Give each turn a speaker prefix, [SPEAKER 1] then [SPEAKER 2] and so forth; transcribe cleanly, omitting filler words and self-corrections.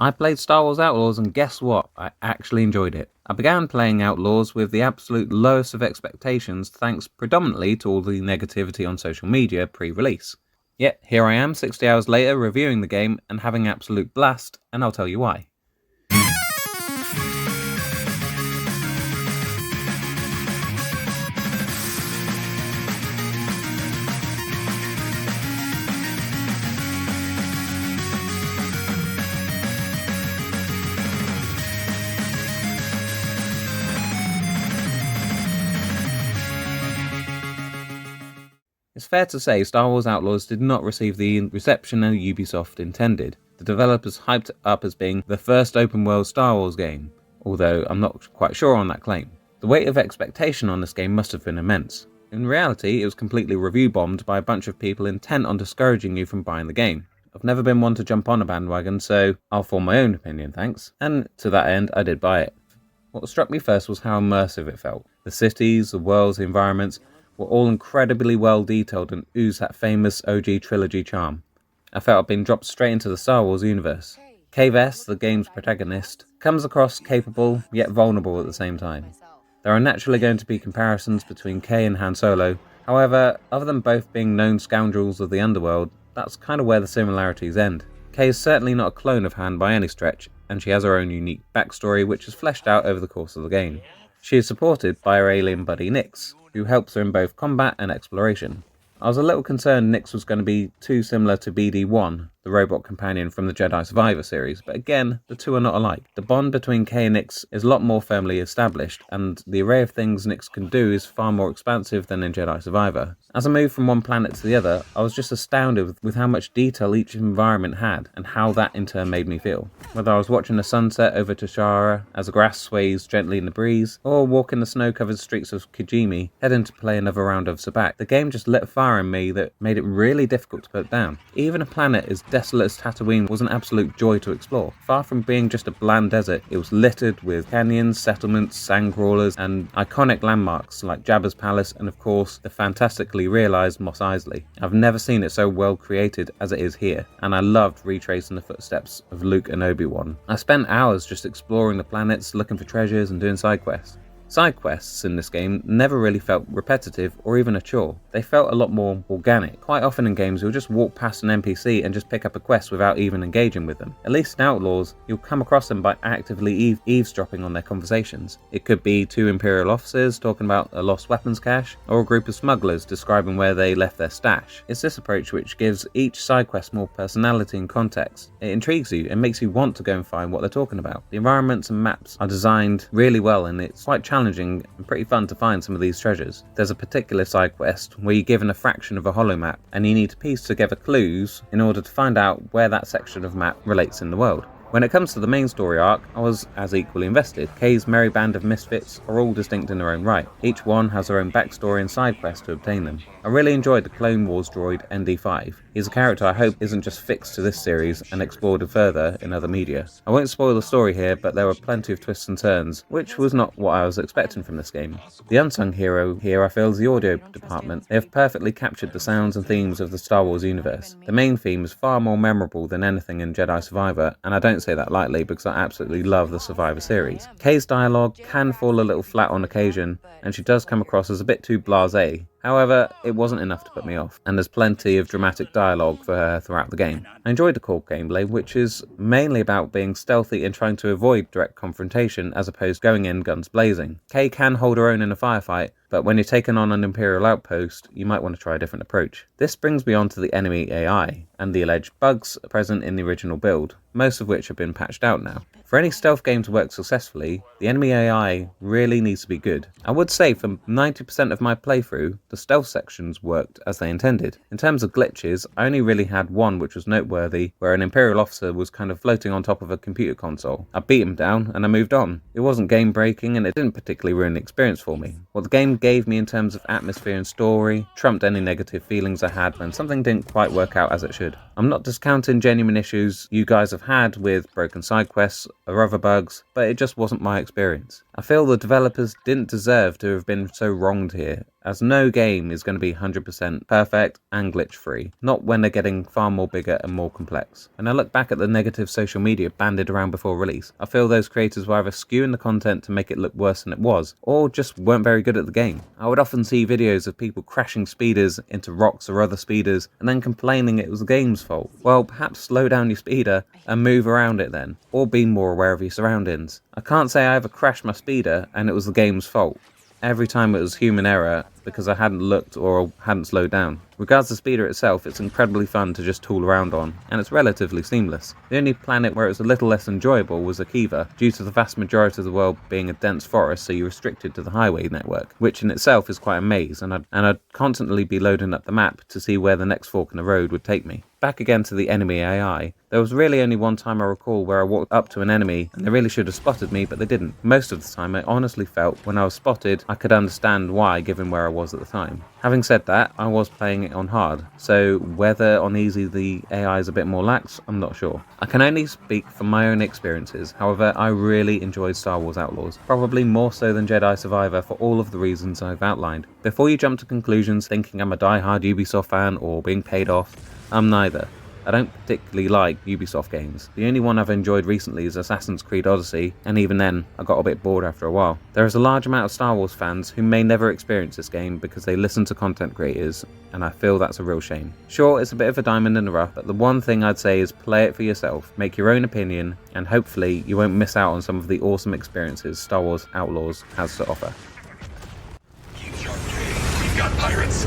[SPEAKER 1] I played Star Wars Outlaws and guess what? I actually enjoyed it. I began playing Outlaws with the absolute lowest of expectations thanks predominantly to all the negativity on social media pre-release. Yet here I am 60 hours later reviewing the game and having absolute blast, and I'll tell you why. It's fair to say Star Wars Outlaws did not receive the reception that Ubisoft intended. The developers hyped it up as being the first open-world Star Wars game, although I'm not quite sure on that claim. The weight of expectation on this game must have been immense. In reality, it was completely review-bombed by a bunch of people intent on discouraging you from buying the game. I've never been one to jump on a bandwagon, so I'll form my own opinion, thanks. And to that end, I did buy it. What struck me first was how immersive it felt. The cities, the worlds, the environments were all incredibly well detailed and oozed that famous OG trilogy charm. I felt I'd been dropped straight into the Star Wars universe. Cave S, the game's protagonist, comes across capable yet vulnerable at the same time. There are naturally going to be comparisons between Kay and Han Solo, however, other than both being known scoundrels of the underworld, that's kind of where the similarities end. Kay is certainly not a clone of Han by any stretch, and she has her own unique backstory which is fleshed out over the course of the game. She is supported by her alien buddy Nix, who helps her in both combat and exploration. I was a little concerned Nix was going to be too similar to BD-1, the robot companion from the Jedi Survivor series, but again, the two are not alike. The bond between Kay and Nix is a lot more firmly established, and the array of things Nix can do is far more expansive than in Jedi Survivor. As I moved from one planet to the other, I was just astounded with how much detail each environment had, and how that in turn made me feel. Whether I was watching a sunset over Toshara as the grass sways gently in the breeze, or walking the snow-covered streets of Kijimi, heading to play another round of Sabacc, the game just lit a fire in me that made it really difficult to put down. Even a planet as desolate as Tatooine was an absolute joy to explore. Far from being just a bland desert, it was littered with canyons, settlements, sandcrawlers, and iconic landmarks like Jabba's palace and of course the fantastically realised Mos Eisley. I've never seen it so well created as it is here, and I loved retracing the footsteps of Luke and Obi-Wan. I spent hours just exploring the planets, looking for treasures and doing side quests. Side quests in this game never really felt repetitive or even a chore. They felt a lot more organic. Quite often in games you'll just walk past an NPC and just pick up a quest without even engaging with them. At least in Outlaws, you'll come across them by actively eavesdropping on their conversations. It could be two Imperial officers talking about a lost weapons cache, or a group of smugglers describing where they left their stash. It's this approach which gives each side quest more personality and context. It intrigues you and makes you want to go and find what they're talking about. The environments and maps are designed really well, and it's quite challenging and pretty fun to find some of these treasures. There's a particular side quest where you're given a fraction of a holomap and you need to piece together clues in order to find out where that section of map relates in the world. When it comes to the main story arc, I was as equally invested. Kay's merry band of misfits are all distinct in their own right. Each one has their own backstory and side quest to obtain them. I really enjoyed the Clone Wars droid ND5. He's a character I hope isn't just fixed to this series and explored further in other media. I won't spoil the story here, but there were plenty of twists and turns, which was not what I was expecting from this game. The unsung hero here I feel is the audio department. They have perfectly captured the sounds and themes of the Star Wars universe. The main theme is far more memorable than anything in Jedi Survivor, and I don't say that lightly because I absolutely love the Survivor series. Kay's dialogue can fall a little flat on occasion, and she does come across as a bit too blasé. However, it wasn't enough to put me off, and there's plenty of dramatic dialogue for her throughout the game. I enjoyed the core gameplay, which is mainly about being stealthy and trying to avoid direct confrontation as opposed to going in guns blazing. Kay can hold her own in a firefight, but when you're taken on an Imperial outpost, you might want to try a different approach. This brings me on to the enemy AI, and the alleged bugs present in the original build, most of which have been patched out now. For any stealth game to work successfully, the enemy AI really needs to be good. I would say for 90% of my playthrough, the stealth sections worked as they intended. In terms of glitches, I only really had one which was noteworthy, where an Imperial officer was kind of floating on top of a computer console. I beat him down and I moved on. It wasn't game breaking and it didn't particularly ruin the experience for me. What the game gave me in terms of atmosphere and story trumped any negative feelings I had when something didn't quite work out as it should. I'm not discounting genuine issues you guys have had with broken side quests or other bugs, but it just wasn't my experience. I feel the developers didn't deserve to have been so wronged here, as no game is going to be 100% perfect and glitch-free, not when they're getting far more bigger and more complex. When I look back at the negative social media bandied around before release, I feel those creators were either skewing the content to make it look worse than it was, or just weren't very good at the game. I would often see videos of people crashing speeders into rocks or other speeders, and then complaining it was the game's fault. Well, perhaps slow down your speeder and move around it then, or be more aware of your surroundings. I can't say I ever crashed my speeder and it was the game's fault. Every time it was human error because I hadn't looked or hadn't slowed down. Regards to speeder itself, it's incredibly fun to just tool around on, and it's relatively seamless. The only planet where it was a little less enjoyable was Akiva, due to the vast majority of the world being a dense forest, so you're restricted to the highway network, which in itself is quite a maze, and I'd constantly be loading up the map to see where the next fork in the road would take me. Back again to the enemy AI, there was really only one time I recall where I walked up to an enemy and they really should have spotted me, but they didn't. Most of the time I honestly felt when I was spotted I could understand why, given where I was at the time. Having said that, I was playing it on hard, so whether on easy the AI is a bit more lax, I'm not sure. I can only speak from my own experiences, however I really enjoyed Star Wars Outlaws, probably more so than Jedi Survivor for all of the reasons I've outlined. Before you jump to conclusions thinking I'm a die-hard Ubisoft fan or being paid off, I'm neither. I don't particularly like Ubisoft games. The only one I've enjoyed recently is Assassin's Creed Odyssey, and even then, I got a bit bored after a while. There is a large amount of Star Wars fans who may never experience this game because they listen to content creators, and I feel that's a real shame. Sure, it's a bit of a diamond in the rough, but the one thing I'd say is play it for yourself, make your own opinion, and hopefully you won't miss out on some of the awesome experiences Star Wars Outlaws has to offer.
[SPEAKER 2] Keep sharp, Jay. We've got pirates.